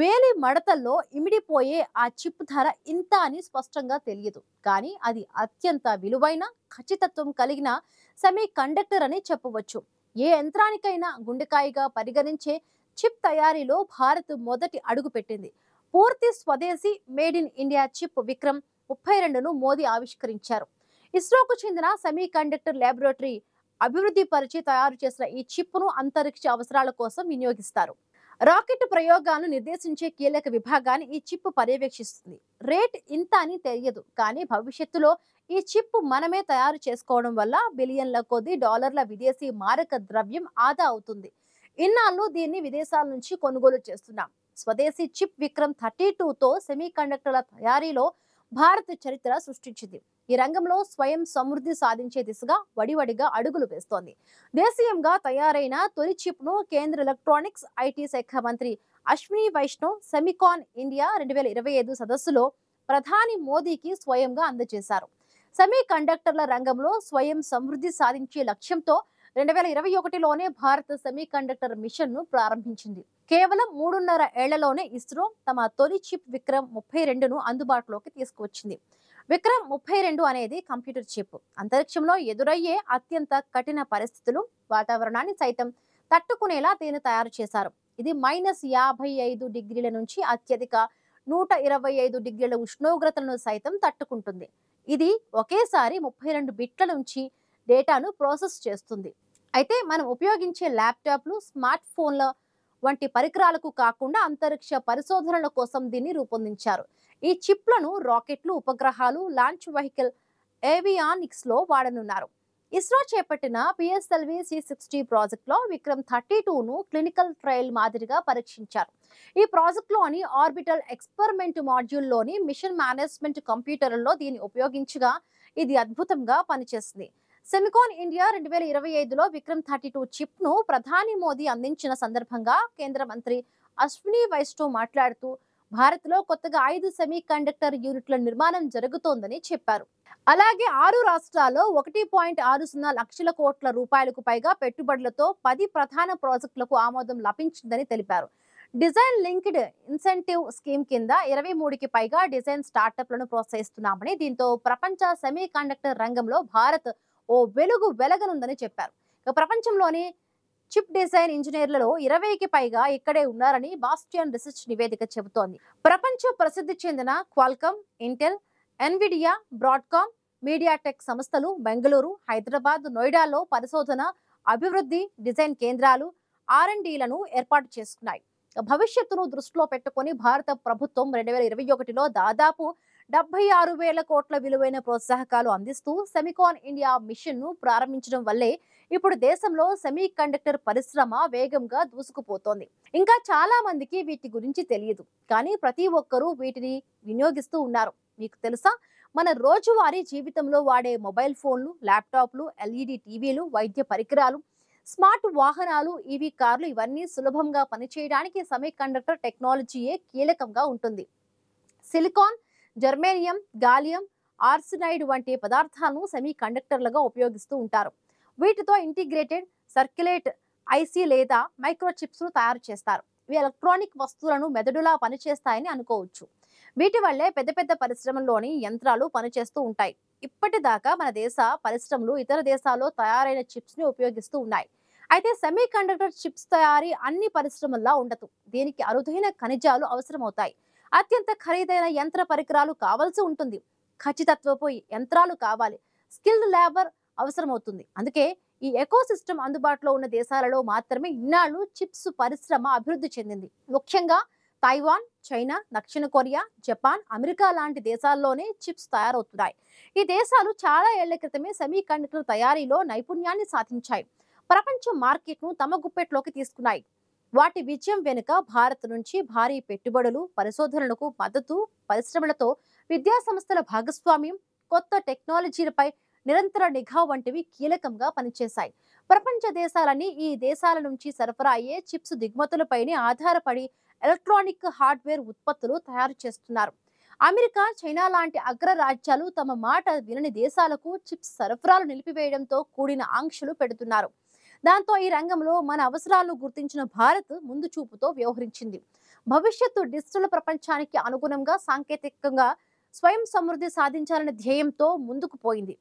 వేలి మడతల్లో ఇమిడిపోయే ఆ చిప్ ధర ఇంత అని స్పష్టంగా తెలియదు. కానీ అది అత్యంత విలువైన, ఖచ్చితత్వం కలిగిన సెమీ కండక్టర్ అని చెప్పవచ్చు. ఏ యంత్రానికైనా గుండెకాయిగా పరిగణించే చిప్ తయారీలో భారత్ మొదటి అడుగు పెట్టింది. పూర్తి స్వదేశీ made in India chip Vikram 32ను మోదీ ఆవిష్కరించారు. ఇస్రోకు చెందిన సెమీ కండక్టర్ ల్యాబొరేటరీ అభివృద్ధి పరిచి తయారు చేసిన ఈ చిప్ను అంతరిక్ష అవసరాల కోసం వినియోగిస్తారు. రాకెట్ ప్రయోగాలను నిర్దేశించే కీలక విభాగాన్ని ఈ చిప్ పర్యవేక్షిస్తుంది. రేట్ ఇంత అని తెలియదు, కానీ భవిష్యత్తులో ఈ చిప్ మనమే తయారు చేసుకోవడం వల్ల బిలియన్ల కొద్ది డాలర్ల విదేశీ మారక ద్రవ్యం ఆదా అవుతుంది. ఇన్నాళ్ళు దీన్ని విదేశాల నుంచి కొనుగోలు చేస్తున్నాం. స్వదేశీ చిప్ విక్రమ్ 32తో సెమీ కండక్టర్ల తయారీలో భారత్ చరిత్ర సృష్టించింది. ఈ రంగంలో స్వయం సమృద్ధి సాధించే దిశగా వడివడిగా అడుగులు వేస్తోంది. దేశీయంగా తయారైన తొలి చిప్ ను కేంద్ర ఎలక్ట్రానిక్స్ ఐటీ శాఖ మంత్రి అశ్విని వైష్ణవ్ సెమికాన్ ఇండియా 2025 సదస్సులో ప్రధాని మోదీకి స్వయంగా అందజేశారు. సెమీ కండక్టర్ల రంగంలో స్వయం సమృద్ధి సాధించే లక్ష్యంతో 2021లోనే భారత్ సెమీ కండక్టర్ మిషన్ ను ప్రారంభించింది. కేవలం 3.5 ఏళ్లలోనే ఇస్రో తమ తొలి చిప్ విక్రమ్ 32ను అందుబాటులోకి తీసుకువచ్చింది. విక్రమ్ 32 అనేది కంప్యూటర్ చిప్. అంతరిక్షంలో ఎదురయ్యే అత్యంత కఠిన పరిస్థితులు, వాతావరణాన్ని సైతం తట్టుకునేలా దీన్ని తయారు చేశారు. ఇది -55 డిగ్రీల నుంచి అత్యధిక 125 డిగ్రీల ఉష్ణోగ్రతలను సైతం తట్టుకుంటుంది. ఇది ఒకేసారి 32 బిట్ల నుంచి డేటాను ప్రాసెస్ చేస్తుంది. అయితే మనం ఉపయోగించే ల్యాప్టాప్లు, స్మార్ట్ ఫోన్ల వంటి పరికరాలకు కాకుండా అంతరిక్ష పరిశోధనల కోసం దీన్ని రూపొందించారు. ఈ చిప్లను రాకెట్లు, ఉపగ్రహాలు, లాంచ్ వెహికల్, ఏవియానిక్స్ లో వాడనున్నారు. ఇస్రో చేపట్టిన పిఎస్ఎల్వి C60 ప్రాజెక్టులో విక్రమ్ 32ను క్లినికల్ ట్రయల్ మాదిరిగా పరీక్షించారు. ఈ ప్రాజెక్టులోని ఆర్బిటల్ ఎక్స్పెరిమెంట్ మాడ్యూల్లోని మిషన్ మేనేజ్మెంట్ కంప్యూటర్లలో దీన్ని ఉపయోగించగా ఇది అద్భుతంగా పనిచేసింది. సెమికాన్ ఇండియా 2025లో విక్రమ్ 32 చిప్ ను ప్రధాని మోదీ అందించిన సందర్భంగా కేంద్ర మంత్రి అశ్విని వైష్ణవ్ మాట్లాడుతూ, భారత్లో కొత్తగా 5 సెమీ కండక్టర్ యూనిట్ల నిర్మాణం జరుగుతోందని చెప్పారు. అలాగే 6 రాష్ట్రాల్లో 1.60 లక్షల కోట్ల రూపాయలకు పైగా పెట్టుబడులతో 10 ప్రధాన ప్రాజెక్టులకు ఆమోదం లభించిందని తెలిపారు. డిజైన్ లింక్డ్ ఇన్సెంటివ్ స్కీమ్ కింద 23కి పైగా డిజైన్ స్టార్టప్లను ప్రోత్సహిస్తున్నామని, దీంతో ప్రపంచ సెమీ కండక్టర్ రంగంలో భారత్ ఓ వెలుగు వెలగనుందని చెప్పారు. ప్రపంచంలోని చిప్ డిజైన్ ఇంజనీర్లలో 20కి పైగా ఇక్కడే ఉన్నారని బాస్టియన్ రీసెర్చ్ నివేదిక చెబుతోంది. ప్రపంచ ప్రసిద్ధి చెందిన Qualcomm, Intel, Nvidia, Broadcom, MediaTek సంస్థలు బెంగళూరు, హైదరాబాద్, నోయిడాలో పరిశోధన, అభివృద్ధి, డిజైన్ కేంద్రాలు, R&Dలను ఏర్పాటు చేసుకున్నాయి. భవిష్యత్తును దృష్టిలో పెట్టుకుని భారత ప్రభుత్వం 2021లో దాదాపు 76,000 కోట్ల విలువైన ప్రోత్సాహకాలు అందిస్తూ సెమికాన్ ఇండియా మిషన్ ను ప్రారంభించడం వల్లే ఇప్పుడు దేశంలో సెమీ కండక్టర్ పరిశ్రమ వేగంగా దూసుకుపోతోంది. ఇంకా చాలా మందికి వీటి గురించి తెలియదు, కానీ ప్రతి ఒక్కరూ వీటిని వినియోగిస్తూ ఉన్నారు. మీకు తెలుసా, మన రోజువారీ జీవితంలో వాడే మొబైల్ ఫోన్లు, ల్యాప్టాప్లు, LED టీవీలు, వైద్య పరికరాలు, స్మార్ట్ వాహనాలు, ఈవీ కార్లు ఇవన్నీ సులభంగా పనిచేయడానికి సెమీ కండక్టర్ టెక్నాలజీయే కీలకంగా ఉంటుంది. సిలికాన్, జర్మేనియం, గాలియం ఆర్సినైడ్ వంటి పదార్థాలను సెమీ కండక్టర్లుగా ఉపయోగిస్తూ ఉంటారు. వీటితో ఇంటిగ్రేటెడ్ సర్క్యులేట్ ఐసీ లేదా మైక్రోచిప్స్ ను తయారు చేస్తారు. ఇవి ఎలక్ట్రానిక్ వస్తువులను మెదడులా పనిచేస్తాయని అనుకోవచ్చు. వీటి వల్లే పెద్ద పెద్ద పరిశ్రమల్లోని యంత్రాలు పనిచేస్తూ ఉంటాయి. ఇప్పటిదాకా మన దేశ పరిశ్రమలు ఇతర దేశాల్లో తయారైన చిప్స్ ని ఉపయోగిస్తూ ఉన్నాయి. అయితే సెమీ కండక్టర్ చిప్స్ తయారీ అన్ని పరిశ్రమల్లో ఉండదు. దీనికి అరుదైన ఖనిజాలు అవసరమవుతాయి. అత్యంత ఖరీదైన యంత్ర పరికరాలు కావాల్సి ఉంటుంది. ఖచ్చితత్వపు యంత్రాలు కావాలి. స్కిల్డ్ లేబర్ అవసరమవుతుంది. అందుకే ఈ ఎకో సిస్టమ్ అందుబాటులో ఉన్న దేశాలలో మాత్రమే ఇన్నాళ్ళు చిప్స్ పరిశ్రమ అభివృద్ధి చెందింది. ముఖ్యంగా తైవాన్, చైనా, దక్షిణ కొరియా, జపాన్, అమెరికా లాంటి దేశాల్లోనే చిప్స్ తయారవుతున్నాయి. ఈ దేశాలు చాలా ఏళ్ల క్రితమే సెమీ కండక్టర్ తయారీలో నైపుణ్యాన్ని సాధించాయి. ప్రపంచ మార్కెట్ను తమ గుప్పెట్లోకి తీసుకున్నాయి. వాటి విజయం వెనుక భారత్ నుంచి భారీ పెట్టుబడులు, పరిశోధనలకు మద్దతు, పరిశ్రమలతో విద్యా సంస్థల భాగస్వామ్యం, కొత్త టెక్నాలజీలపై నిరంతర నిఘా వంటివి కీలకంగా పనిచేశాయి. ప్రపంచ దేశాలన్నీ ఈ దేశాల నుంచి సరఫరా అయ్యే చిప్స్ దిగుమతులపైనే ఆధారపడి ఎలక్ట్రానిక్ హార్డ్వేర్ ఉత్పత్తులు తయారు చేస్తున్నారు. అమెరికా, చైనా లాంటి అగ్ర రాజ్యాలు తమ మాట వినని దేశాలకు చిప్స్ సరఫరాలు నిలిపివేయడంతో కూడిన ఆంక్షలు పెడుతున్నారు. దాంతో ఈ రంగంలో మన అవసరాలను గుర్తించిన భారత్ ముందు చూపుతో వ్యవహరించింది. భవిష్యత్తు డిజిటల్ ప్రపంచానికి అనుగుణంగా సాంకేతికంగా స్వయం సమృద్ధి సాధించాలనే ధ్యేయంతో ముందుకు పోయింది.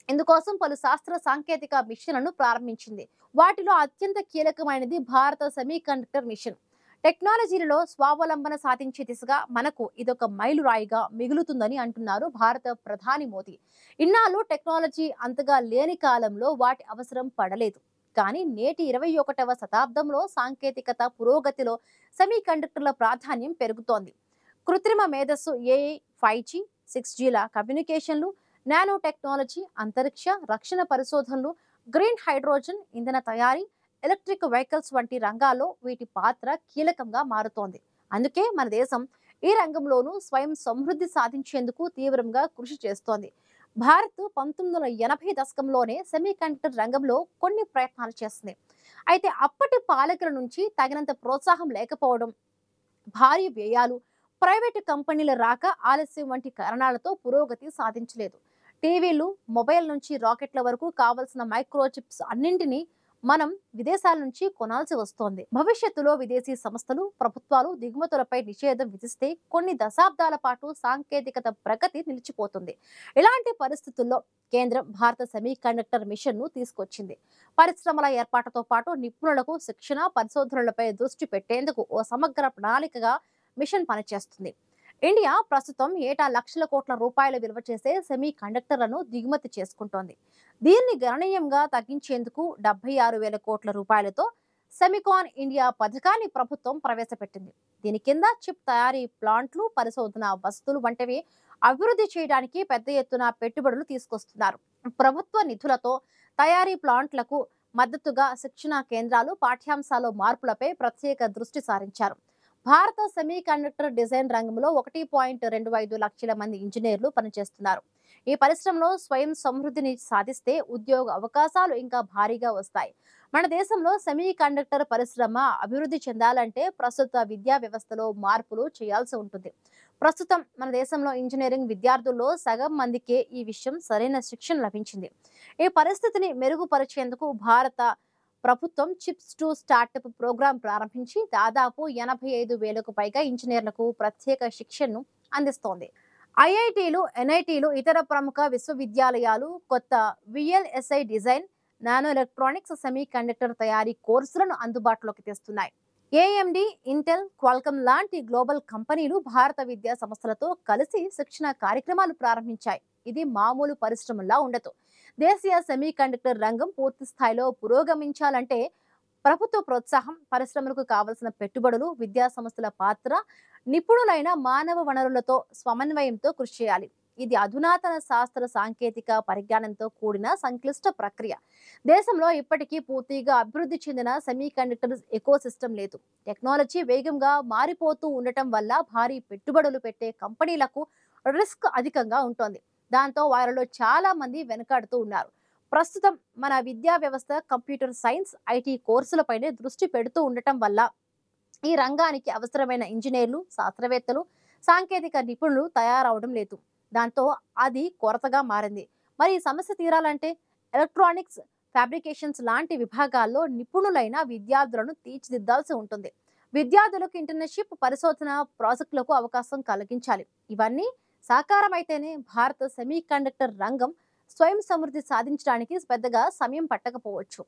ఇందుకోసం పలు శాస్త్ర సాంకేతిక మిషన్లను ప్రారంభించింది. వాటిలో అత్యంత కీలకమైనది భారత సెమీకండక్టర్ మిషన్. టెక్నాలజీలలో స్వావలంబన సాధించే దిశగా మనకు ఇదొక మైలురాయిగా మిగులుతుందని అంటున్నారు భారత ప్రధాని మోదీ. ఇన్నాళ్ళు టెక్నాలజీ అంతగా లేని కాలంలో వాటి అవసరం పడలేదు. కానీ నేటి 21వ శతాబ్దంలో సాంకేతికత పురోగతిలో సెమీకండక్టర్ల ప్రాధాన్యం పెరుగుతోంది. కృత్రిమ మేధస్సు, ఏఐ, 5G, 6Gల కమ్యూనికేషన్లు, నానో టెక్నాలజీ, అంతరిక్ష రక్షణ పరిశోధనలు, గ్రీన్ హైడ్రోజన్ ఇంధన తయారీ, ఎలక్ట్రిక్ వెహికల్స్ వంటి రంగాల్లో వీటి పాత్ర కీలకంగా మారుతోంది. అందుకే మన దేశం ఈ రంగంలోనూ స్వయం సమృద్ధి సాధించేందుకు తీవ్రంగా కృషి చేస్తోంది. భారత్ 1980 దశకంలోనే సెమీకండక్టర్ రంగంలో కొన్ని ప్రయత్నాలు చేస్తుంది. అయితే అప్పటి పాలకుల నుంచి తగినంత ప్రోత్సాహం లేకపోవడం, భారీ వ్యయాలు, ప్రైవేటు కంపెనీల రాక, ఆలస్యం వంటి కారణాలతో పురోగతి సాధించలేదు. టీవీలు, మొబైల్ నుంచి రాకెట్ల వరకు కావలసిన మైక్రోచిప్స్ అన్నింటినీ మనం విదేశాల నుంచి కొనాల్సి వస్తోంది. భవిష్యత్తులో విదేశీ సంస్థలు, ప్రభుత్వాలు దిగుమతులపై నిషేధం విధిస్తే కొన్ని దశాబ్దాల పాటు సాంకేతికత ప్రగతి నిలిచిపోతుంది. ఇలాంటి పరిస్థితుల్లో కేంద్రం భారత సెమీకండక్టర్ మిషన్ను తీసుకొచ్చింది. పరిశ్రమల ఏర్పాటుతో పాటు నిపుణులకు శిక్షణ, పరిశోధనలపై దృష్టి పెట్టేందుకు ఓ సమగ్ర ప్రణాళికగా మిషన్ పనిచేస్తుంది. ఇండియా ప్రస్తుతం ఏటా లక్షల కోట్ల రూపాయల విలువ చేసే సెమీ కండక్టర్లను దిగుమతి చేసుకుంటోంది. దీన్ని గణనీయంగా తగ్గించేందుకు 76,000 కోట్ల రూపాయలతో సెమికాన్ ఇండియా పథకాన్ని ప్రభుత్వం ప్రవేశపెట్టింది. దీని కింద చిప్ తయారీ ప్లాంట్లు, పరిశోధన వసతులు వంటివి అభివృద్ధి చేయడానికి పెద్ద ఎత్తున పెట్టుబడులు తీసుకొస్తున్నారు. ప్రభుత్వ నిధులతో తయారీ ప్లాంట్లకు మద్దతుగా శిక్షణా కేంద్రాలు, పాఠ్యాంశాల మార్పులపై ప్రత్యేక దృష్టి సారించారు. భారత సెమీకండక్టర్ డిజైన్ రంగంలో 1.25 లక్షల మంది ఇంజనీర్లు పనిచేస్తున్నారు. ఈ పరిశ్రమలో స్వయం సమృద్ధిని సాధిస్తే ఉద్యోగ అవకాశాలు ఇంకా భారీగా వస్తాయి. మన దేశంలో సెమీకండక్టర్ పరిశ్రమ అభివృద్ధి చెందాలంటే ప్రస్తుత విద్యా వ్యవస్థలో మార్పులు చేయాల్సి ఉంటుంది. ప్రస్తుతం మన దేశంలో ఇంజనీరింగ్ విద్యార్థుల్లో సగం మందికే ఈ విషయం సరైన శిక్షణ లభించింది. ఈ పరిస్థితిని మెరుగుపరిచేందుకు భారత ప్రభుత్వం చిప్స్ టు స్టార్టప్ ప్రోగ్రాం ప్రారంభించి దాదాపు 85,000కు పైగా ఇంజనీర్లకు ప్రత్యేక శిక్షణను అందిస్తోంది. ఐఐటీలు, ఎన్ఐటీలు, ఇతర ప్రముఖ విశ్వవిద్యాలయాలు కొత్త VLSI design, nano electronics, semi conductor తయారీ కోర్సులను అందుబాటులోకి తెస్తున్నాయి. ఏఎండి, ఇంటెల్, క్వాల్కమ్ లాంటి గ్లోబల్ కంపెనీలు భారత విద్యా సంస్థలతో కలిసి శిక్షణ కార్యక్రమాలు ప్రారంభించాయి. ఇది మామూలు పరిశ్రమలా ఉండదు. దేశీయ సెమీకండక్టర్ రంగం పూర్తి స్థాయిలో పురోగమించాలంటే ప్రభుత్వ ప్రోత్సాహం, పరిశ్రమలకు కావలసిన పెట్టుబడులు, విద్యా సంస్థల పాత్ర, నిపుణులైన మానవ వనరులతో సమన్వయంతో కృషి చేయాలి. ఇది అధునాతన శాస్త్ర సాంకేతిక పరిజ్ఞానంతో కూడిన సంక్లిష్ట ప్రక్రియ. దేశంలో ఇప్పటికీ పూర్తిగా అభివృద్ధి చెందిన సెమీకండక్టర్ ఎకోసిస్టమ్ లేదు. టెక్నాలజీ వేగంగా మారిపోతూ ఉండటం వల్ల భారీ పెట్టుబడులు పెట్టే కంపెనీలకు రిస్క్ అధికంగా ఉంటుంది. దాంతో వారిలో చాలా మంది వెనకాడుతూ ఉన్నారు. ప్రస్తుతం మన విద్యా వ్యవస్థ కంప్యూటర్ సైన్స్, ఐటీ కోర్సులపైనే దృష్టి పెడుతూ ఉండటం వల్ల ఈ రంగానికి అవసరమైన ఇంజనీర్లు, శాస్త్రవేత్తలు, సాంకేతిక నిపుణులు తయారవడం లేదు. దాంతో అది కొరతగా మారింది. మరి ఈ సమస్య తీరాలంటే ఎలక్ట్రానిక్స్, ఫ్యాబ్రికేషన్స్ లాంటి విభాగాల్లో నిపుణులైన విద్యార్థులను తీర్చిదిద్దాల్సి ఉంటుంది. విద్యార్థులకు ఇంటర్న్షిప్, పరిశోధన ప్రాజెక్టులకు అవకాశం కలిగించాలి. ఇవన్నీ సాకారమైతేనే భారత సెమీకండక్టర్ రంగం స్వయం సమృద్ధి సాధించడానికి పెద్దగా సమయం పట్టకపోవచ్చు.